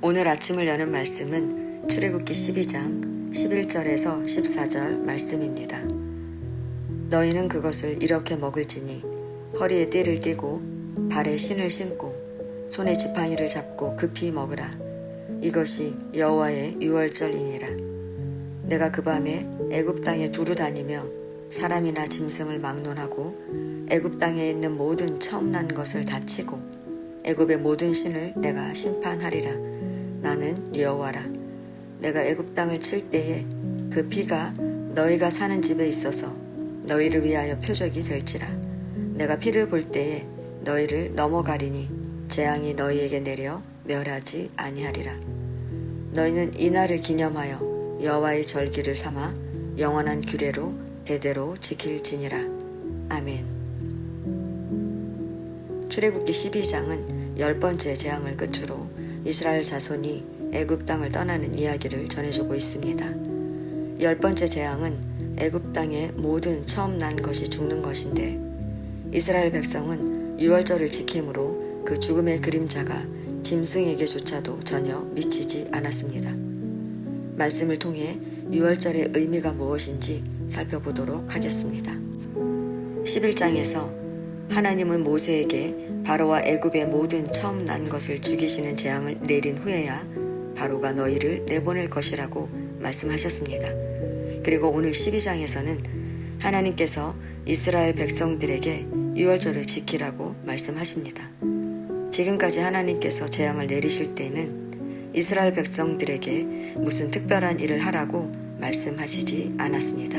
오늘 아침을 여는 말씀은 출애굽기 12장 11절에서 14절 말씀입니다. 너희는 그것을 이렇게 먹을지니 허리에 띠를 띠고 발에 신을 신고 손에 지팡이를 잡고 급히 먹으라. 이것이 여호와의 유월절이니라. 내가 그 밤에 애굽 땅에 두루 다니며 사람이나 짐승을 막론하고 애굽 땅에 있는 모든 처음 난 것을 다 치고 애굽의 모든 신을 내가 심판하리라. 나는 여호와라. 내가 애굽 땅을 칠 때에 그 피가 너희가 사는 집에 있어서 너희를 위하여 표적이 될지라. 내가 피를 볼 때에 너희를 넘어가리니 재앙이 너희에게 내려 멸하지 아니하리라. 너희는 이 날을 기념하여 여호와의 절기를 삼아 영원한 규례로 대대로 지킬지니라. 아멘. 출애굽기 12장은 10번째 재앙을 끝으로 이스라엘 자손이 애굽 땅을 떠나는 이야기를 전해주고 있습니다. 10번째 재앙은 애굽 땅의 모든 처음 난 것이 죽는 것인데 이스라엘 백성은 유월절을 지킴으로 그 죽음의 그림자가 짐승에게조차도 전혀 미치지 않았습니다. 말씀을 통해 유월절의 의미가 무엇인지 살펴보도록 하겠습니다. 11장에서 하나님은 모세에게 바로와 애굽의 모든 처음 난 것을 죽이시는 재앙을 내린 후에야 바로가 너희를 내보낼 것이라고 말씀하셨습니다. 그리고 오늘 12장에서는 하나님께서 이스라엘 백성들에게 유월절을 지키라고 말씀하십니다. 지금까지 하나님께서 재앙을 내리실 때는 이스라엘 백성들에게 무슨 특별한 일을 하라고 말씀하시지 않았습니다.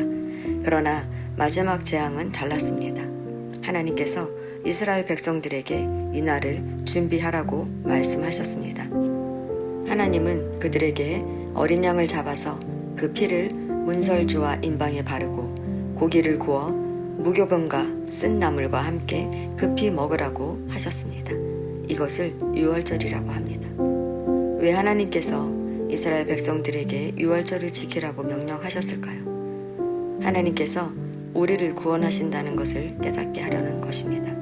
그러나 마지막 재앙은 달랐습니다. 하나님께서 이스라엘 백성들에게 이 날을 준비하라고 말씀하셨습니다. 하나님은 그들에게 어린 양을 잡아서 그 피를 문설주와 임방에 바르고 고기를 구워 무교병과 쓴 나물과 함께 급히 먹으라고 하셨습니다. 이것을 유월절이라고 합니다. 왜 하나님께서 이스라엘 백성들에게 유월절을 지키라고 명령하셨을까요? 하나님께서 우리를 구원하신다는 것을 깨닫게 하려는 것입니다.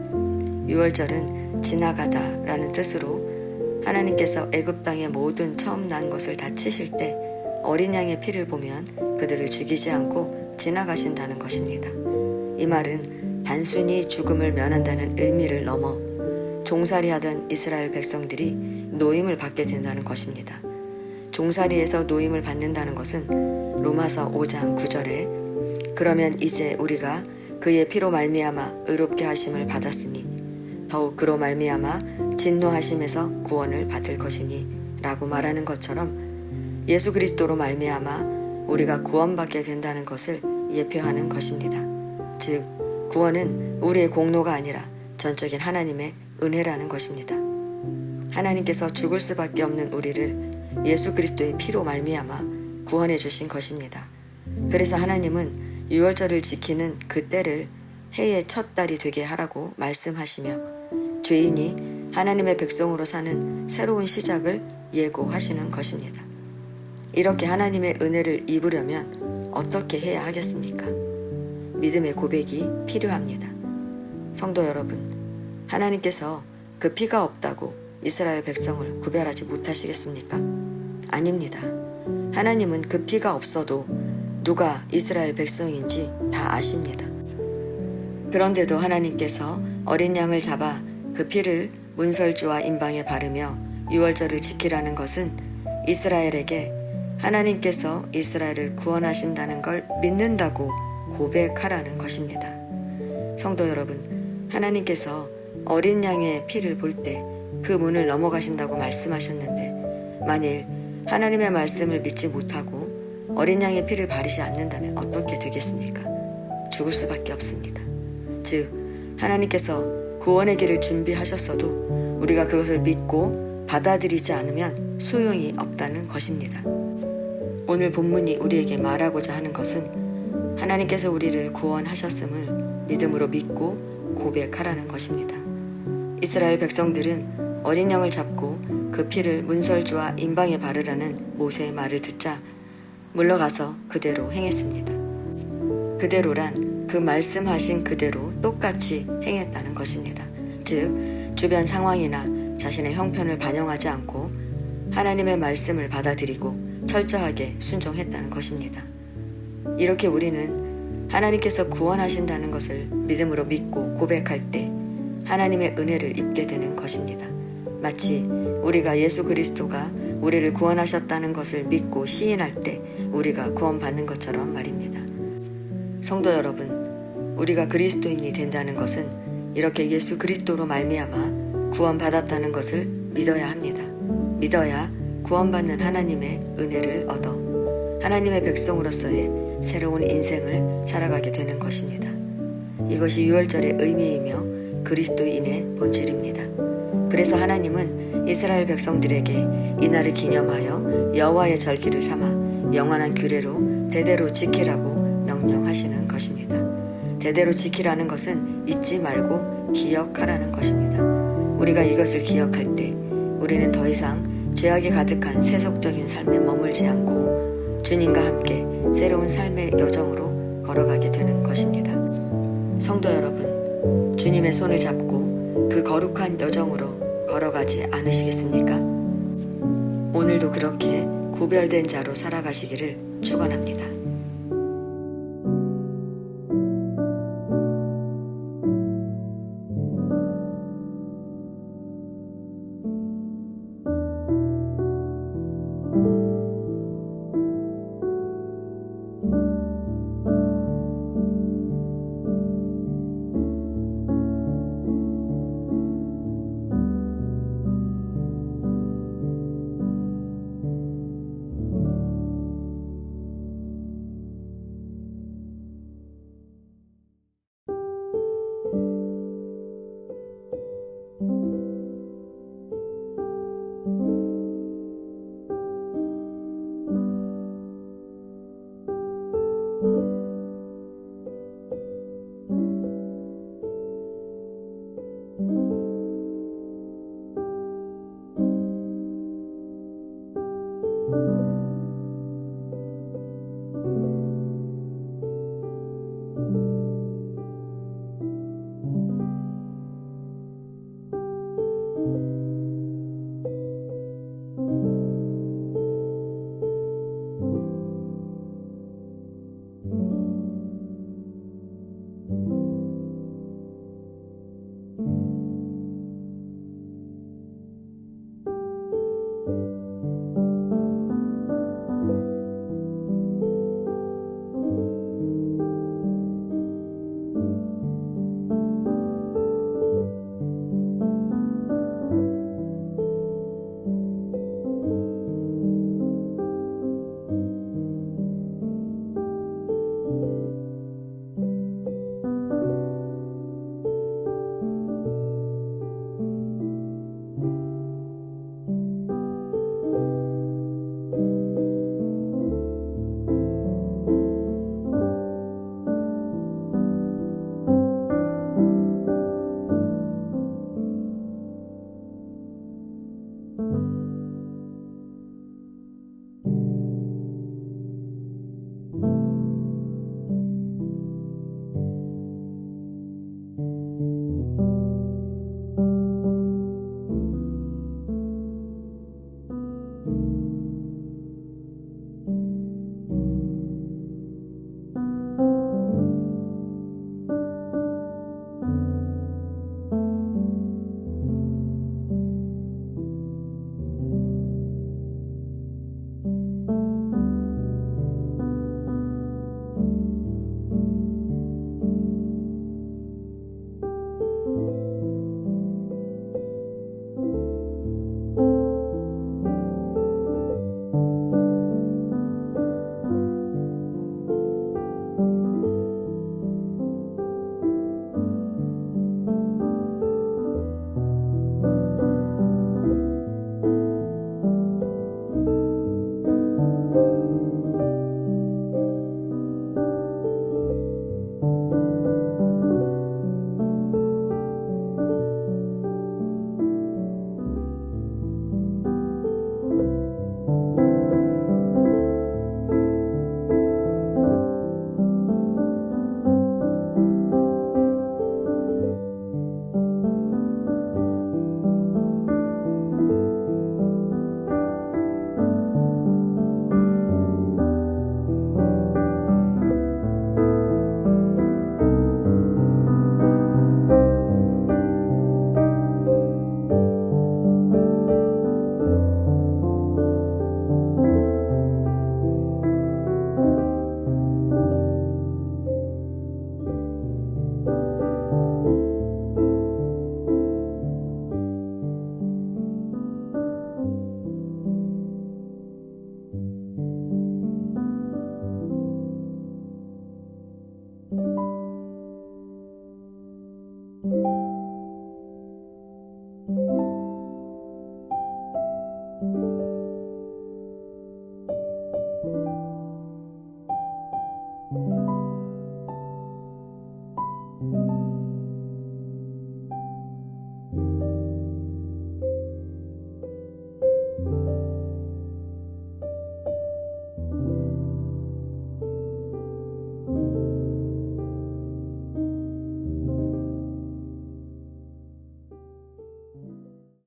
유월절은 지나가다 라는 뜻으로 하나님께서 애굽 땅의 모든 처음 난 것을 다 치실 때 어린 양의 피를 보면 그들을 죽이지 않고 지나가신다는 것입니다. 이 말은 단순히 죽음을 면한다는 의미를 넘어 종살이하던 이스라엘 백성들이 노임을 받게 된다는 것입니다. 종살이에서 노임을 받는다는 것은 로마서 5장 9절에 그러면 이제 우리가 그의 피로 말미암아 의롭게 하심을 받았으니 더욱 그로 말미암아 진노하심에서 구원을 받을 것이니 라고 말하는 것처럼 예수 그리스도로 말미암아 우리가 구원받게 된다는 것을 예표하는 것입니다. 즉 구원은 우리의 공로가 아니라 전적인 하나님의 은혜라는 것입니다. 하나님께서 죽을 수밖에 없는 우리를 예수 그리스도의 피로 말미암아 구원해 주신 것입니다. 그래서 하나님은 유월절을 지키는 그 때를 해의 첫 달이 되게 하라고 말씀하시며 죄인이 하나님의 백성으로 사는 새로운 시작을 예고하시는 것입니다. 이렇게 하나님의 은혜를 입으려면 어떻게 해야 하겠습니까? 믿음의 고백이 필요합니다. 성도 여러분, 하나님께서 그 피가 없다고 이스라엘 백성을 구별하지 못하시겠습니까? 아닙니다. 하나님은 그 피가 없어도 누가 이스라엘 백성인지 다 아십니다. 그런데도 하나님께서 어린 양을 잡아 그 피를 문설주와 임방에 바르며 유월절을 지키라는 것은 이스라엘에게 하나님께서 이스라엘을 구원하신다는 걸 믿는다고 고백하라는 것입니다. 성도 여러분, 하나님께서 어린 양의 피를 볼 때 그 문을 넘어가신다고 말씀하셨는데 만일 하나님의 말씀을 믿지 못하고 어린 양의 피를 바르지 않는다면 어떻게 되겠습니까? 죽을 수밖에 없습니다. 즉 하나님께서 구원의 길을 준비하셨어도 우리가 그것을 믿고 받아들이지 않으면 소용이 없다는 것입니다. 오늘 본문이 우리에게 말하고자 하는 것은 하나님께서 우리를 구원하셨음을 믿음으로 믿고 고백하라는 것입니다. 이스라엘 백성들은 어린 양을 잡고 그 피를 문설주와 임방에 바르라는 모세의 말을 듣자 물러가서 그대로 행했습니다. 그대로란 그 말씀하신 그대로 똑같이 행했다는 것입니다. 즉 주변 상황이나 자신의 형편을 반영하지 않고 하나님의 말씀을 받아들이고 철저하게 순종했다는 것입니다. 이렇게 우리는 하나님께서 구원하신다는 것을 믿음으로 믿고 고백할 때 하나님의 은혜를 입게 되는 것입니다. 마치 우리가 예수 그리스도가 우리를 구원하셨다는 것을 믿고 시인할 때 우리가 구원받는 것처럼 말입니다. 성도 여러분, 우리가 그리스도인이 된다는 것은 이렇게 예수 그리스도로 말미암아 구원받았다는 것을 믿어야 합니다. 믿어야 구원받는 하나님의 은혜를 얻어 하나님의 백성으로서의 새로운 인생을 살아가게 되는 것입니다. 이것이 유월절의 의미이며 그리스도인의 본질입니다. 그래서 하나님은 이스라엘 백성들에게 이날을 기념하여 여호와의 절기를 삼아 영원한 규례로 대대로 지키라고 명령하시는 것입니다. 대대로 지키라는 것은 잊지 말고 기억하라는 것입니다. 우리가 이것을 기억할 때 우리는 더 이상 죄악이 가득한 세속적인 삶에 머물지 않고 주님과 함께 새로운 삶의 여정으로 걸어가게 되는 것입니다. 성도 여러분, 주님의 손을 잡고 그 거룩한 여정으로 걸어가지 않으시겠습니까? 오늘도 그렇게 구별된 자로 살아가시기를 축원합니다.